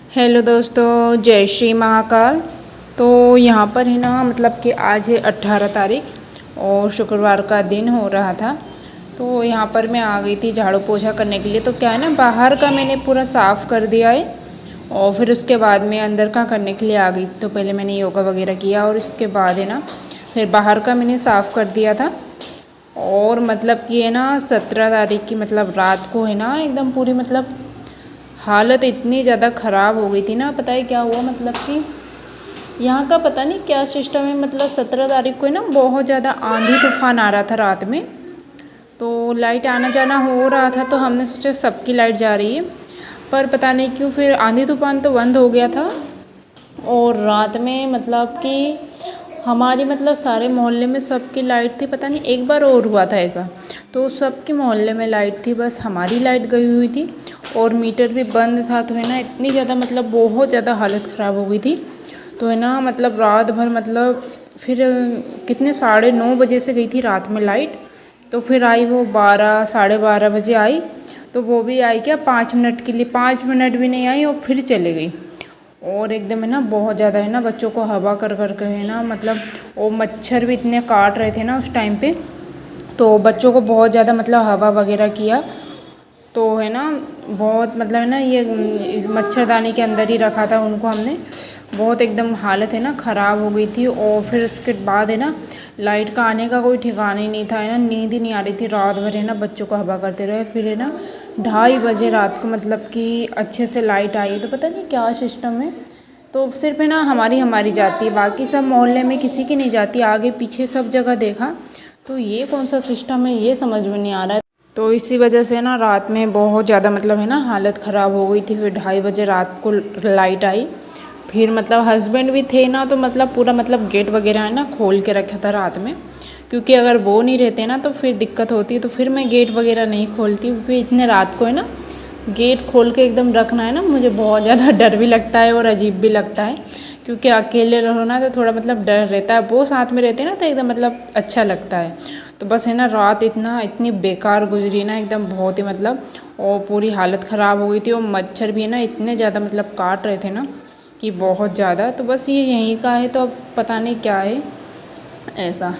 Hello दोस्तों, जय श्री महाकाल। तो यहाँ पर है ना मतलब कि आज है 18 तारीख और शुक्रवार का दिन हो रहा था। तो यहाँ पर मैं आ गई थी झाड़ू पोछा करने के लिए। तो क्या है ना, बाहर का मैंने पूरा साफ़ कर दिया है और फिर उसके बाद मैं अंदर का करने के लिए आ गई। तो पहले मैंने योगा वगैरह किया और उसके बाद है ना फिर बाहर का मैंने साफ़ कर दिया था। और मतलब कि है ना 17 तारीख की मतलब रात को है ना एकदम पूरी मतलब हालत इतनी ज़्यादा ख़राब हो गई थी ना। पता है क्या हुआ, मतलब कि यहाँ का पता नहीं क्या सिस्टम है। मतलब 17 तारीख को है ना बहुत ज़्यादा आंधी तूफान आ रहा था रात में। तो लाइट आना जाना हो रहा था, तो हमने सोचा सबकी लाइट जा रही है, पर पता नहीं क्यों फिर आंधी तूफान तो बंद हो गया था। और रात में मतलब कि हमारी मतलब सारे मोहल्ले में सबकी लाइट थी। पता नहीं एक बार और हुआ था ऐसा, तो सबके मोहल्ले में लाइट थी, बस हमारी लाइट गई हुई थी और मीटर भी बंद था। तो है ना इतनी ज़्यादा मतलब बहुत ज़्यादा हालत ख़राब हो गई थी। तो है ना मतलब रात भर मतलब फिर कितने 9:30 बजे से गई थी रात में लाइट। तो फिर आई वो 12 12:30 बजे आई। तो वो भी आई क्या 5 मिनट के लिए, 5 मिनट भी नहीं आई और फिर चले गई। और एकदम है ना बहुत ज़्यादा है ना बच्चों को हवा कर कर के है ना मतलब वो मच्छर भी इतने काट रहे थे ना उस टाइम पे। तो बच्चों को बहुत ज़्यादा मतलब हवा वगैरह किया। तो है ना बहुत मतलब है ना ये मच्छरदानी के अंदर ही रखा था उनको हमने। बहुत एकदम हालत है ना ख़राब हो गई थी। और फिर उसके बाद है ना लाइट का आने का कोई ठिकाना ही नहीं था। है ना नींद ही नहीं आ रही थी रात भर, है ना बच्चों को हवा करते रहे। फिर है ना 2:30 बजे रात को मतलब कि अच्छे से लाइट आई। तो पता नहीं क्या सिस्टम है, तो सिर्फ है ना हमारी हमारी जाती है, बाकी सब मोहल्ले में किसी की नहीं जाती। आगे पीछे सब जगह देखा, तो ये कौन सा सिस्टम है ये समझ में नहीं आ रहा है। तो इसी वजह से ना रात में बहुत ज़्यादा मतलब है ना हालत ख़राब हो गई थी। फिर 2:30 बजे रात को लाइट आई। फिर मतलब हस्बैंड भी थे ना, तो मतलब पूरा मतलब गेट वगैरह है ना खोल के रखा था रात में, क्योंकि अगर वो नहीं रहते ना तो फिर दिक्कत होती है। तो फिर मैं गेट वगैरह नहीं खोलती, क्योंकि इतने रात को है ना गेट खोल के एकदम रखना है ना, मुझे बहुत ज़्यादा डर भी लगता है और अजीब भी लगता है। क्योंकि अकेले रहो ना तो थोड़ा मतलब डर रहता है, वो साथ में रहते हैं ना तो एकदम मतलब अच्छा लगता है। तो बस है ना रात इतनी बेकार गुजरी ना एकदम बहुत ही मतलब, और पूरी हालत ख़राब हो गई थी। और मच्छर भी है ना इतने ज़्यादा मतलब काट रहे थे ना कि बहुत ज़्यादा। तो बस ये यहीं का है, तो अब पता नहीं क्या है ऐसा।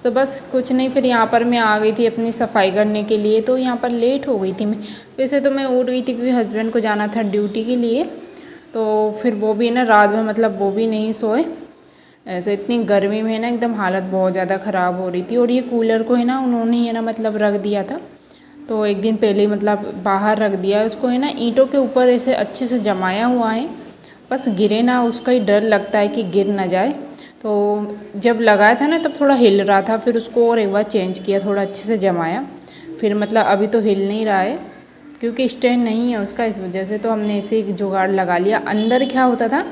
तो बस कुछ नहीं, फिर यहाँ पर मैं आ गई थी अपनी सफाई करने के लिए। तो यहाँ पर लेट हो गई थी मैं। वैसे तो मैं उठ गई थी क्योंकि हस्बैंड को जाना था ड्यूटी के लिए। तो फिर वो भी ना रात में मतलब वो भी नहीं सोए। ऐसे इतनी गर्मी में ना एकदम हालत बहुत ज़्यादा ख़राब हो रही थी। और ये कूलर को है ना उन्होंने है ना मतलब रख दिया था। तो एक दिन पहले ही मतलब बाहर रख दिया है उसको, है ना ईंटों के ऊपर ऐसे अच्छे से जमाया हुआ है, बस गिरे ना, उसका ही डर लगता है कि गिर ना जाए। तो जब लगाया था ना तब थोड़ा हिल रहा था, फिर उसको और एक बार चेंज किया, थोड़ा अच्छे से जमाया। फिर मतलब अभी तो हिल नहीं रहा है क्योंकि स्टैंड नहीं है उसका, इस वजह से। तो हमने ऐसे एक जुगाड़ लगा लिया। अंदर क्या होता था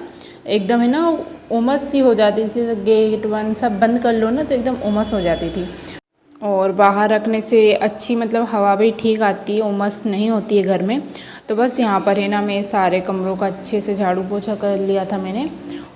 एकदम है ना उमस सी हो जाती थी, गेट वन सब बंद कर लो ना तो एकदम उमस हो जाती थी। और बाहर रखने से अच्छी मतलब हवा भी ठीक आती है, उमस नहीं होती है घर में। तो बस यहाँ पर है ना मैं सारे कमरों का अच्छे से झाड़ू पोछा कर लिया था मैंने।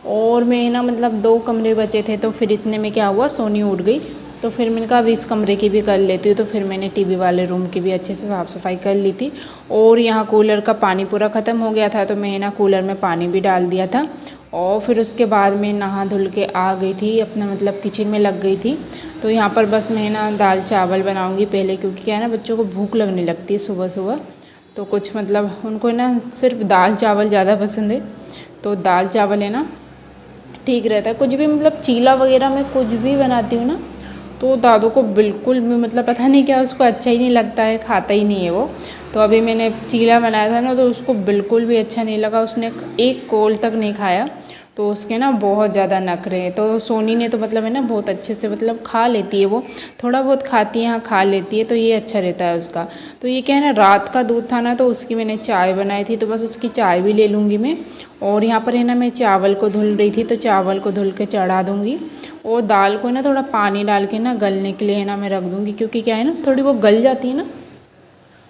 और मैं ना मतलब 2 कमरे बचे थे, तो फिर इतने में क्या हुआ सोनी उठ गई। तो फिर मैंने कहा अब इस कमरे की भी कर लेती हूँ। तो फिर मैंने टीवी वाले रूम की भी अच्छे से साफ़ सफाई कर ली थी। और यहाँ कूलर का पानी पूरा ख़त्म हो गया था, तो मैं ना कूलर में पानी भी डाल दिया था। और फिर उसके बाद मैं नहा धुल के आ गई थी अपना मतलब किचन में लग गई थी। तो यहाँ पर बस मैं ना दाल चावल बनाऊँगी पहले, क्योंकि क्या है ना बच्चों को भूख लगने लगती है सुबह सुबह। तो कुछ मतलब उनको ना सिर्फ दाल चावल ज़्यादा पसंद है। तो दाल चावल है ना ठीक रहता है। कुछ भी मतलब चीला वगैरह में कुछ भी बनाती हूँ ना, तो दादू को बिल्कुल भी मतलब पता नहीं क्या उसको अच्छा ही नहीं लगता है, खाता ही नहीं है वो। तो अभी मैंने चीला बनाया था ना, तो उसको बिल्कुल भी अच्छा नहीं लगा, उसने एक कोल तक नहीं खाया। तो उसके ना बहुत ज़्यादा नखरे हैं। तो सोनी ने तो मतलब है ना बहुत अच्छे से मतलब खा लेती है वो, थोड़ा बहुत खाती है, हाँ खा लेती है, तो ये अच्छा रहता है उसका। तो ये क्या है ना रात का दूध था ना, तो उसकी मैंने चाय बनाई थी, तो बस उसकी चाय भी ले लूँगी मैं। और यहाँ पर है ना मैं चावल को धुल रही थी, तो चावल को धुल के चढ़ा दूँगी। और दाल को ना थोड़ा पानी डाल के ना गलने के लिए है ना मैं रख दूँगी, क्योंकि क्या है ना थोड़ी वो गल जाती है ना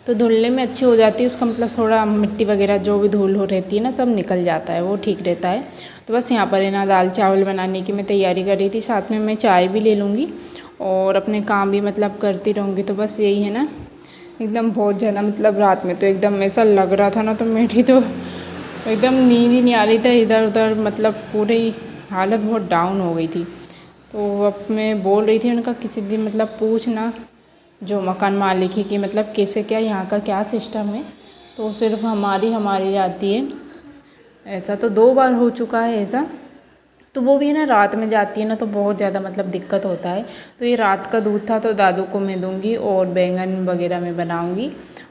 तो धुलने में अच्छी हो जाती है। उसका मतलब थोड़ा मिट्टी वगैरह जो भी धूल हो रहती है ना सब निकल जाता है, वो ठीक रहता है। तो बस यहाँ पर है ना दाल चावल बनाने की मैं तैयारी कर रही थी, साथ में मैं चाय भी ले लूँगी और अपने काम भी मतलब करती रहूँगी। तो बस यही है ना एकदम बहुत ज़्यादा मतलब रात में तो एकदम ऐसा लग रहा था ना, तो मेरी तो एकदम नींद ही नहीं आ रही था, इधर उधर मतलब पूरी हालत बहुत डाउन हो गई थी। तो अब मैं बोल रही थी उनका किसी दिन मतलब पूछना जो मकान मालिक है कि मतलब कैसे क्या यहाँ का क्या सिस्टम है। तो सिर्फ हमारी जाती है, ऐसा तो 2 बार हो चुका है ऐसा। तो वो भी ना रात में जाती है ना, तो बहुत ज़्यादा मतलब दिक्कत होता है। तो ये रात का दूध था तो दादू को मैं दूंगी और बैंगन वगैरह मैं बनाऊंगी।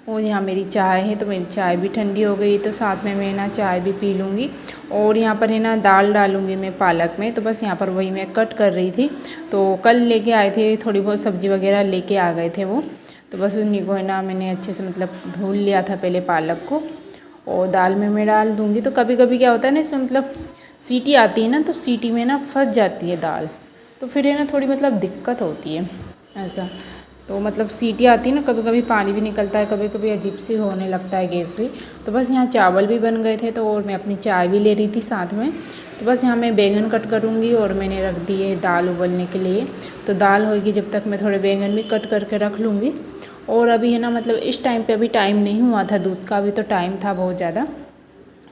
और यहाँ मेरी चाय है, तो मेरी चाय भी ठंडी हो गई, तो साथ में मैं ना चाय भी पी लूँगी। और यहाँ पर है ना दाल डालूँगी मैं पालक में, तो बस यहाँ पर वही मैं कट कर रही थी। तो कल लेके आए थे थोड़ी बहुत सब्ज़ी वगैरह लेके आ गए थे वो, तो बस उन्हीं को है ना मैंने अच्छे से मतलब धुल लिया था पहले पालक को, और दाल में मैं डाल दूँगी। तो कभी कभी क्या होता है ना इसमें मतलब सीटी आती है ना, तो सीटी में ना फंस जाती है दाल, तो फिर है ना थोड़ी मतलब दिक्कत होती है ऐसा। तो मतलब सीटी आती है ना, कभी कभी पानी भी निकलता है, कभी कभी अजीब सी होने लगता है गैस भी। तो बस यहाँ चावल भी बन गए थे, तो और मैं अपनी चाय भी ले रही थी साथ में। तो बस यहाँ मैं बैंगन कट करूँगी और मैंने रख दी है दाल उबलने के लिए। तो दाल होगी जब तक मैं थोड़े बैंगन भी कट करके रख लूँगी। और अभी है ना मतलब इस टाइम पे अभी टाइम नहीं हुआ था दूध का, अभी तो टाइम था बहुत ज़्यादा।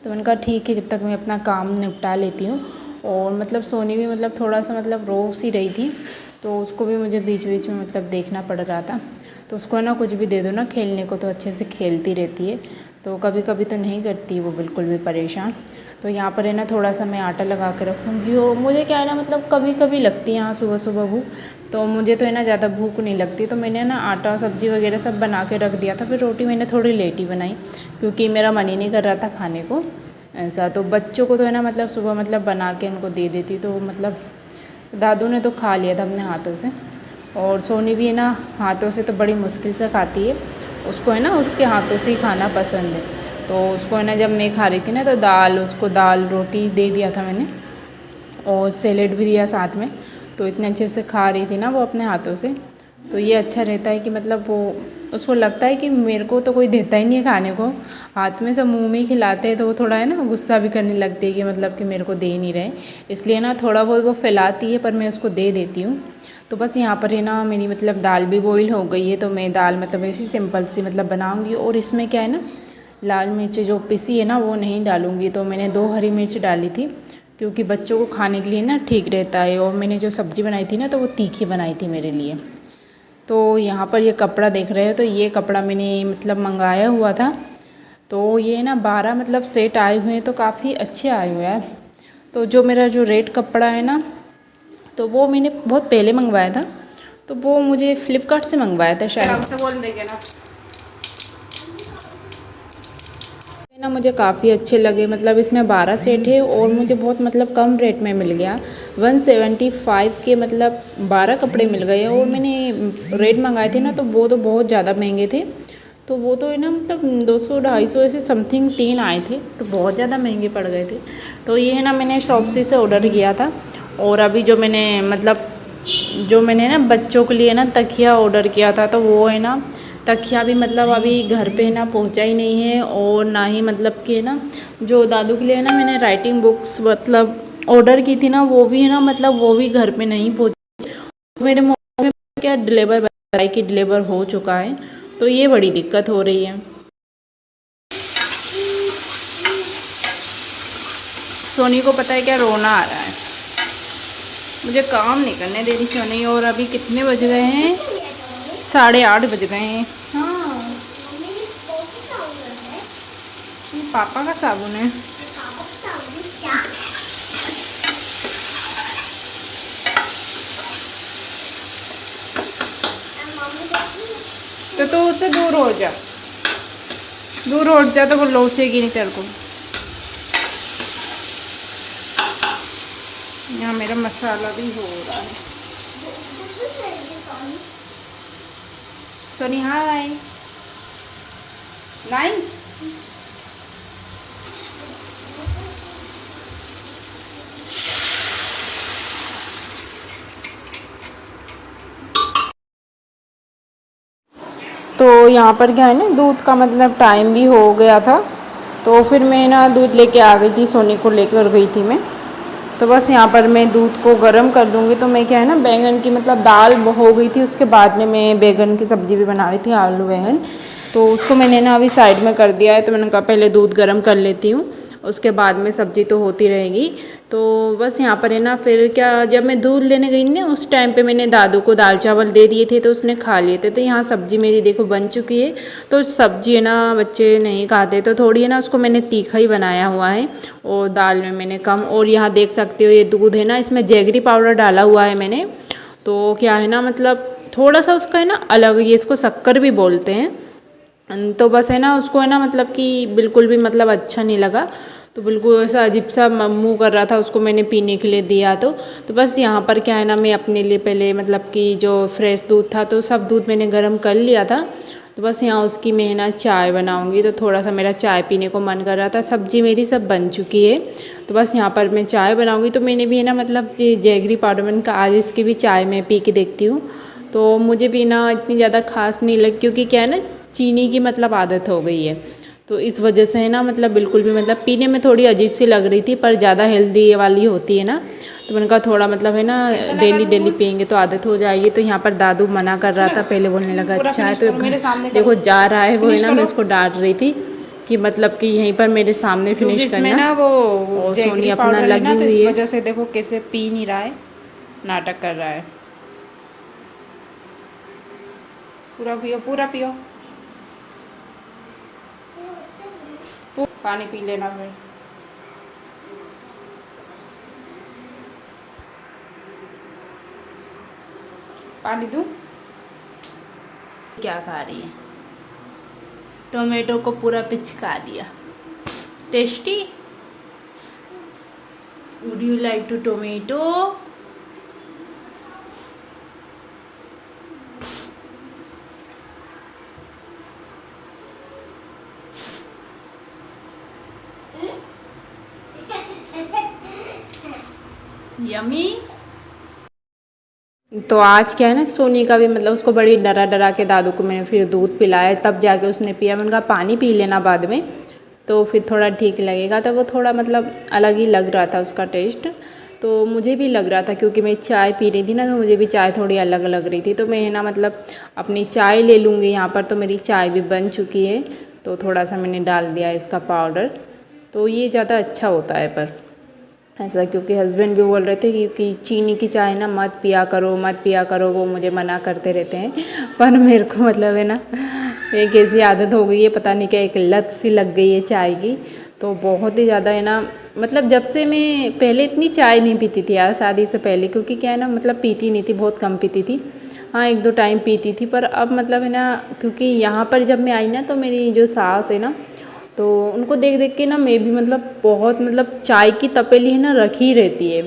तो मैंने कहा ठीक है जब तक मैं अपना काम निपटा लेती हूँ। और मतलब सोनी भी मतलब थोड़ा सा मतलब रो सी रही थी, तो उसको भी मुझे बीच बीच में मतलब देखना पड़ रहा था। तो उसको ना कुछ भी दे दो ना खेलने को तो अच्छे से खेलती रहती है, तो कभी कभी तो नहीं करती वो बिल्कुल भी परेशान। तो यहाँ पर है ना थोड़ा सा मैं आटा लगा के रखूँगी। और मुझे क्या है ना मतलब कभी कभी लगती है यहाँ सुबह सुबह भूख, तो मुझे तो है ना ज़्यादा भूख नहीं लगती। तो मैंने ना आटा सब्ज़ी वगैरह सब बना के रख दिया था, फिर रोटी मैंने थोड़ी लेट ही बनाई क्योंकि मेरा मन ही नहीं कर रहा था खाने को ऐसा। तो बच्चों को तो है ना मतलब सुबह मतलब बना के उनको दे देती, तो मतलब दादू ने तो खा लिया था अपने हाथों से। और सोनी भी है ना हाथों से तो बड़ी मुश्किल से खाती है, उसको है ना उसके हाथों से ही खाना पसंद है। तो उसको है ना जब मैं खा रही थी ना तो उसको दाल रोटी दे दिया था मैंने, और सैलेड भी दिया साथ में। तो इतने अच्छे से खा रही थी ना वो अपने हाथों से। तो ये अच्छा रहता है कि मतलब वो उसको लगता है कि मेरे को तो कोई देता ही नहीं है खाने को, हाथ में सब मुंह में ही खिलाते हैं। तो वो थोड़ा है ना गुस्सा भी करने लगती है कि मतलब कि मेरे को दे नहीं रहे, इसलिए ना थोड़ा बहुत वो फैलाती है पर मैं उसको दे देती हूँ। तो बस यहाँ पर है ना मेरी मतलब दाल भी बॉईल हो गई है, तो मैं दाल मतलब ऐसी सिंपल सी मतलब बनाऊँगी। और इसमें क्या है ना लाल मिर्च जो पिसी है ना वो नहीं डालूँगी, तो मैंने 2 हरी मिर्च डाली थी क्योंकि बच्चों को खाने के लिए ना ठीक रहता है। और मैंने जो सब्ज़ी बनाई थी ना तो वो तीखी बनाई थी मेरे लिए। तो यहाँ पर ये कपड़ा देख रहे हो, तो ये कपड़ा मैंने मतलब मंगाया हुआ था। तो ये ना 12 मतलब सेट आए हुए हैं, तो काफ़ी अच्छे आए हुए यार। तो जो मेरा जो रेड कपड़ा है ना, तो वो मैंने बहुत पहले मंगवाया था, तो वो मुझे फ़्लिपकार्ट से मंगवाया था शायद से बोल देंगे ना। ये ना मुझे काफ़ी अच्छे लगे, मतलब इसमें 12 सेट है और मुझे बहुत मतलब कम रेट में मिल गया। 175 के मतलब 12 कपड़े मिल गए। और मैंने रेट मंगाए थे ना तो वो तो बहुत ज़्यादा महंगे थे, तो वो तो है ना मतलब 200-250 ऐसे समथिंग 3 आए थे, तो बहुत ज़्यादा महंगे पड़ गए थे। तो ये है ना मैंने शॉप्सी से ऑर्डर किया था। और अभी जो मैंने ना बच्चों के लिए ना तकिया ऑर्डर किया था, तो वो है ना तकिया भी मतलब अभी घर पे ना पहुंचा ही नहीं है। और ना ही मतलब कि ना जो दादू के लिए ना मैंने राइटिंग बुक्स मतलब ऑर्डर की थी ना, वो भी है ना मतलब वो भी घर पे नहीं पहुंची। मेरे मोबाइल में क्या डिलीवर बताया कि डिलीवर हो चुका है, तो ये बड़ी दिक्कत हो रही है। सोनी को पता है क्या रोना आ रहा है, मुझे काम नहीं करने दे रही सोनी। और अभी कितने बज गए हैं, 8:30 बज गए हैं। ये पापा का साबुन है। तो तू उससे दूर हो जा, दूर हो जा, तो वो लोचेगी नहीं तेरे को। यहाँ मेरा मसाला भी हो रहा है। सोनी हाय, नाइस। तो यहाँ पर क्या है ना दूध का मतलब टाइम भी हो गया था, तो फिर मैं ना दूध लेके आ गई थी, सोनी को लेकर गई थी मैं। तो बस यहाँ पर मैं दूध को गर्म कर लूँगी। तो मैं क्या है ना बैंगन की मतलब दाल हो गई थी, उसके बाद में मैं बैंगन की सब्ज़ी भी बना रही थी, आलू बैंगन। तो उसको मैंने ना अभी साइड में कर दिया है, तो मैंने कहा पहले दूध गर्म कर लेती हूँ। उसके बाद में सब्ज़ी तो होती रहेगी। तो बस यहाँ पर है ना, फिर क्या, जब मैं दूध लेने गई ना उस टाइम पे मैंने दादू को दाल चावल दे दिए थे तो उसने खा लिए थे। तो यहाँ सब्ज़ी मेरी देखो बन चुकी है। तो सब्ज़ी है ना बच्चे नहीं खाते, तो थोड़ी है ना उसको मैंने तीखा ही बनाया हुआ है और दाल में मैंने कम। और यहाँ देख सकते हो ये दूध है ना, इसमें जैगरी पाउडर डाला हुआ है मैंने। तो क्या है ना, मतलब थोड़ा सा उसका है ना अलग, ये इसको शक्कर भी बोलते हैं। तो बस है ना उसको है ना, मतलब कि बिल्कुल भी मतलब अच्छा नहीं लगा। तो बिल्कुल ऐसा अजीब सा मुँह कर रहा था, उसको मैंने पीने के लिए दिया। तो बस यहाँ पर क्या है ना, मैं अपने लिए पहले मतलब कि जो फ्रेश दूध था तो सब दूध मैंने गर्म कर लिया था। तो बस यहाँ उसकी मैं ना चाय बनाऊँगी। तो थोड़ा सा मेरा चाय पीने को मन कर रहा था। सब्ज़ी मेरी सब बन चुकी है। तो बस यहाँ पर मैं चाय बनाऊँगी। तो मैंने भी है ना, मतलब ये जैगरी पाउडर मैंने कहा आज इसकी भी चाय मैं पी के देखती हूँ। तो मुझे भी ना इतनी ज़्यादा खास नहीं लगी, क्योंकि क्या है ना चीनी की मतलब आदत हो गई है। तो इस वजह से है ना, मतलब बिल्कुल भी मतलब पीने में थोड़ी अजीब सी लग रही थी, पर ज़्यादा हेल्दी वाली होती है ना। तो मैंने कहा थोड़ा मतलब है ना डेली डेली पियेंगे तो आदत हो जाएगी। तो यहाँ पर दादू मना कर रहा था, पहले बोलने लगा अच्छा है। तो देखो जा रहा है वो है ना, मैं उसको डांट रही थी कि मतलब कि यहीं पर मेरे सामने फिनिश करना। ना वो और सोनी जैगरी अपना पाउडर है ना, लगी तो इस हुई है। वजह से देखो कैसे पी नहीं रहा है, नाटक कर रहा है। पूरा पियो, पूरा पियो, पानी पी लेना फिर। पानी दूँ? क्या खा रही है? टोमेटो को पूरा पिचका दिया। Tasty? Would you like to tomato? Yummy. तो आज क्या है ना, सोनी का भी मतलब उसको बड़ी डरा डरा के दादू को मैंने फिर दूध पिलाया, तब जाके उसने पिया। मैंने कहा पानी पी लेना बाद में, तो फिर थोड़ा ठीक लगेगा। तो वो थोड़ा मतलब अलग ही लग रहा था उसका टेस्ट। तो मुझे भी लग रहा था, क्योंकि मैं चाय पी रही थी ना, तो मुझे भी चाय थोड़ी अलग लग रही थी। तो मैं ना मतलब अपनी चाय ले लूँगी यहाँ पर। तो मेरी चाय भी बन चुकी है। तो थोड़ा सा मैंने डाल दिया इसका पाउडर, तो ये ज़्यादा अच्छा होता है पर ऐसा, क्योंकि हस्बैंड भी बोल रहे थे कि चीनी की चाय ना मत पिया करो, मत पिया करो, वो मुझे मना करते रहते हैं। पर मेरे को मतलब है ना एक ऐसी आदत हो गई है, पता नहीं क्या एक लत सी लग गई है चाय की। तो बहुत ही ज़्यादा है ना, मतलब जब से मैं पहले इतनी चाय नहीं पीती थी यार शादी से पहले, क्योंकि क्या है ना मतलब पीती नहीं थी, बहुत कम पीती थी। हाँ एक दो टाइम पीती थी, पर अब मतलब है ना, क्योंकि यहाँ पर जब मैं आई ना, तो मेरी जो सास है ना, तो उनको देख देख के ना मैं भी मतलब बहुत मतलब चाय की तपेली है ना रखी रहती है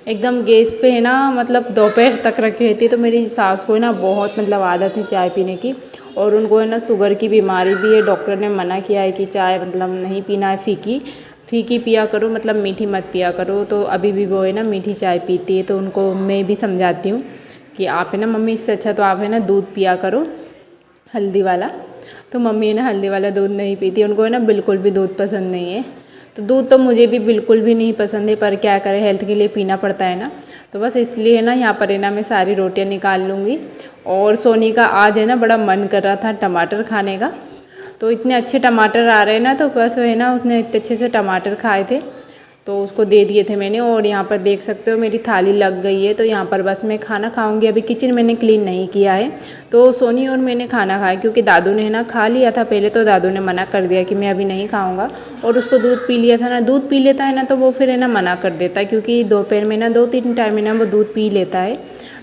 एकदम गैस पे है ना, मतलब दोपहर तक रखी रहती है। तो मेरी सास को है ना बहुत मतलब आदत है चाय पीने की, और उनको है ना शुगर की बीमारी भी है। डॉक्टर ने मना किया है कि चाय मतलब नहीं पीना है, फीकी फीकी पिया करो, मतलब मीठी मत पिया करो। तो अभी भी वो है ना मीठी चाय पीती है। तो उनको मैं भी समझाती हूँ कि आप है ना मम्मी, इससे अच्छा तो आप है ना दूध पिया करो हल्दी वाला। तो मम्मी है ना हल्दी वाला दूध नहीं पीती, उनको है ना बिल्कुल भी दूध पसंद नहीं है। तो दूध तो मुझे भी बिल्कुल भी नहीं पसंद है, पर क्या करें, हेल्थ के लिए पीना पड़ता है ना। तो बस इसलिए है ना यहाँ पर है ना मैं सारी रोटियाँ निकाल लूँगी। और सोनी का आज है ना बड़ा मन कर रहा था टमाटर खाने का। तो इतने अच्छे टमाटर आ रहे हैं ना, तो बस है ना उसने इतने अच्छे से टमाटर खाए थे, तो उसको दे दिए थे मैंने। और यहाँ पर देख सकते हो मेरी थाली लग गई है। तो यहाँ पर बस मैं खाना खाऊंगी। अभी किचन मैंने क्लीन नहीं किया है। तो सोनी और मैंने खाना खाया, क्योंकि दादू ने ना खा लिया था पहले। तो दादू ने मना कर दिया कि मैं अभी नहीं खाऊंगा। और उसको दूध पी लिया था ना, दूध पी लेता है ना तो वो फिर है ना मना कर देता है, क्योंकि दोपहर में ना 2-3 टाइम में ना वो दूध पी लेता है।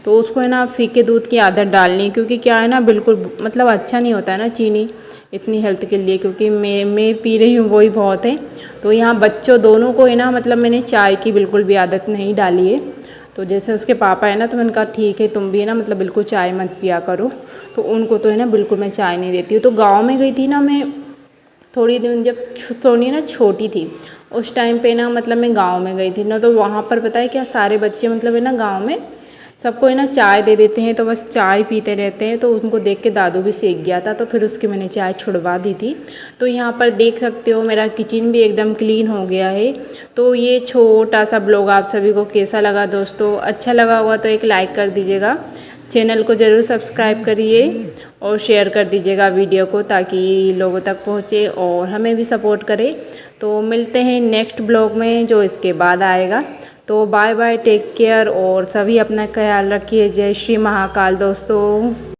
तो उसको है ना फीके दूध की आदत डालनी है, क्योंकि क्या है ना बिल्कुल मतलब अच्छा नहीं होता है ना चीनी इतनी हेल्थ के लिए, क्योंकि मैं पी रही हूँ वही बहुत है। तो यहाँ बच्चों दोनों को है ना मतलब मैंने चाय की बिल्कुल भी आदत नहीं डाली है। तो जैसे उसके पापा है ना, तो मैंने कहा ठीक है तुम भी है ना मतलब बिल्कुल चाय मत पिया करो। तो उनको तो है ना बिल्कुल मैं चाय नहीं देती हूँ। तो गाँव में गई थी ना मैं थोड़ी दिन, जब सोनी ना छोटी थी उस टाइम पे ना, मतलब मैं गाँव में गई थी ना। तो वहाँ पर पता है क्या, सारे बच्चे मतलब है ना गाँव में सबको है ना चाय दे देते हैं, तो बस चाय पीते रहते हैं। तो उनको देख के दादू भी सीख गया था, तो फिर उसकी मैंने चाय छुड़वा दी थी। तो यहाँ पर देख सकते हो मेरा किचन भी एकदम क्लीन हो गया है। तो ये छोटा सा ब्लॉग आप सभी को कैसा लगा दोस्तों? अच्छा लगा हुआ तो एक लाइक कर दीजिएगा। चैनल को ज़रूर सब्सक्राइब करिए और शेयर कर दीजिएगा वीडियो को, ताकि लोगों तक पहुँचे और हमें भी सपोर्ट करे। तो मिलते हैं नेक्स्ट ब्लॉग में जो इसके बाद आएगा। तो बाय बाय, टेक केयर और सभी अपना ख्याल रखिए। जय श्री महाकाल दोस्तों।